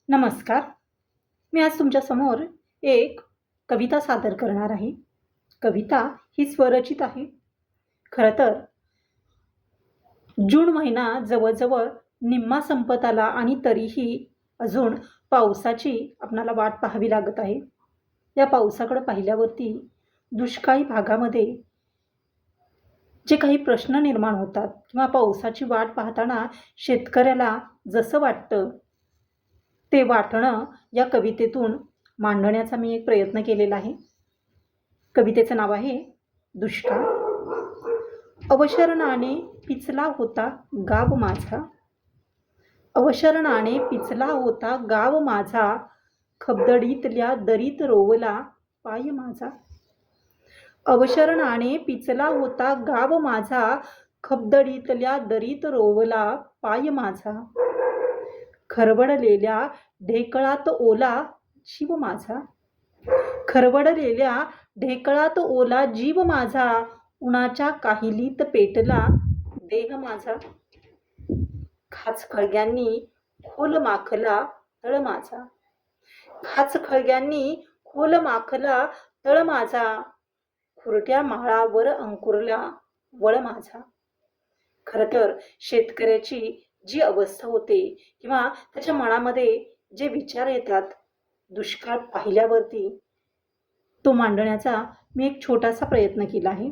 नमस्कार. मी आज तुमच्यासमोर एक कविता सादर करणार आहे. कविता ही स्वरचित आहे. खरं तर जून महिना जवळ-जवळ निम्मा संपत आला आणि तरीही अजून पावसाची आपणाला वाट पाहावी लागत आहे. या पावसाकडे पाहिल्यावरती दुष्काळी भागामध्ये जे काही प्रश्न निर्माण होतात किंवा पावसाची वाट पाहताना शेतकऱ्याला जसं वाटतं ते वाटणं या कवितेतून मांडण्याचा मी एक प्रयत्न केलेला आहे. कवितेचं नाव आहे दुष्काळ. अवशरणाने पिचला होता गाव माझा, अवशरणाने पिचला होता गाव माझा, खबदडीतल्या दरीत रोवला पाय माझा. अवशरणाने पिचला होता गाव माझा, खबदडीतल्या दरीत रोवला पाय माझा. खरवडलेल्या ढेकळात ओला जीव माझा, खरवडलेल्या ढेकळात ओला जीव माझा, उन्हाच्या काहिलीत पेटला देह माझा. खाचखळग्यांनी खोल माखला तळ माझा, खाचखळग्यांनी खोल माखला तळ माझा, खुरट्या माळावर अंकुरला वळ माझा. खरं तर शेतकऱ्याची जी अवस्था होते किंवा त्याच्या मनामध्ये जे विचार येतात दुष्काळ पाहिल्यावरती, तो मांडण्याचा मी एक छोटासा प्रयत्न केला आहे.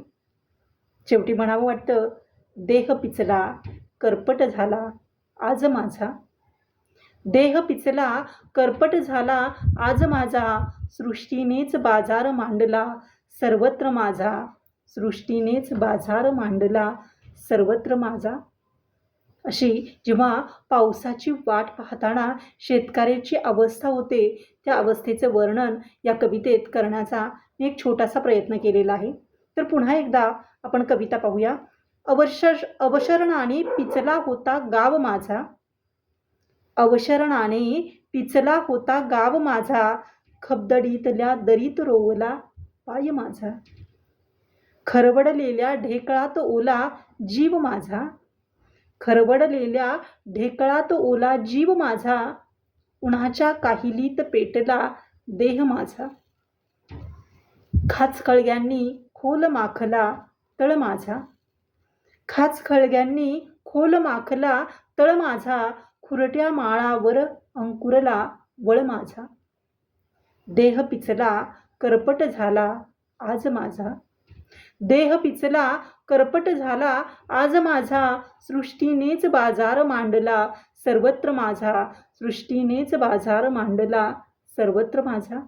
शेवटी म्हणावं वाटतं, देह पिचला करपट झाला आज माझा, देह पिचला करपट झाला आज माझा, सृष्टीनेच बाजार मांडला सर्वत्र माझा, सृष्टीनेच बाजार मांडला सर्वत्र माझा. अशी जेव्हा पावसाची वाट पाहताना शेतकऱ्याची अवस्था होते, त्या अवस्थेचं वर्णन या कवितेत करण्याचा मी एक छोटासा प्रयत्न केलेला आहे. तर पुन्हा एकदा आपण कविता पाहूया. अवशरणाने पिचला होता गाव माझा, अवशरणाने पिचला होता गाव माझा, खबदडीतल्या दरीत रोवला पाय माझा. खरवडलेल्या ढेकळात ओला जीव माझा, खरवडलेल्या ढेकळात ओला जीव माझा, उन्हाच्या काहिलीत पेटला देह माझा. खाचखळग्यांनी खोल माखला तळ माझा, खाचखळग्यांनी खोल माखला तळ माझा, खुरट्या माळावर अंकुरला वळ माझा. देह पिचला करपट झाला आज माझा, देह पिचला करपट झाला आज माझा, सृष्टीनेच बाजार मांडला सर्वत्र माझा, सृष्टीनेच बाजार मांडला सर्वत्र माझा.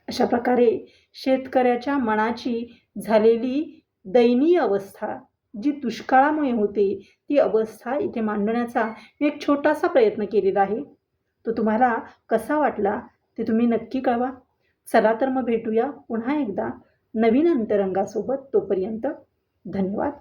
अशा प्रकारे शेतकऱ्याच्या मनाची झालेली दयनीय अवस्था जी दुष्काळामुळे होते, ती अवस्था इथे मांडण्याचा मी एक छोटासा प्रयत्न केलेला आहे. तो तुम्हाला कसा वाटला ते तुम्ही नक्की कळवा. चला तर मग भेटूया पुन्हा एकदा नवीन अंतरंगासोबत. तोपर्यंत धन्यवाद.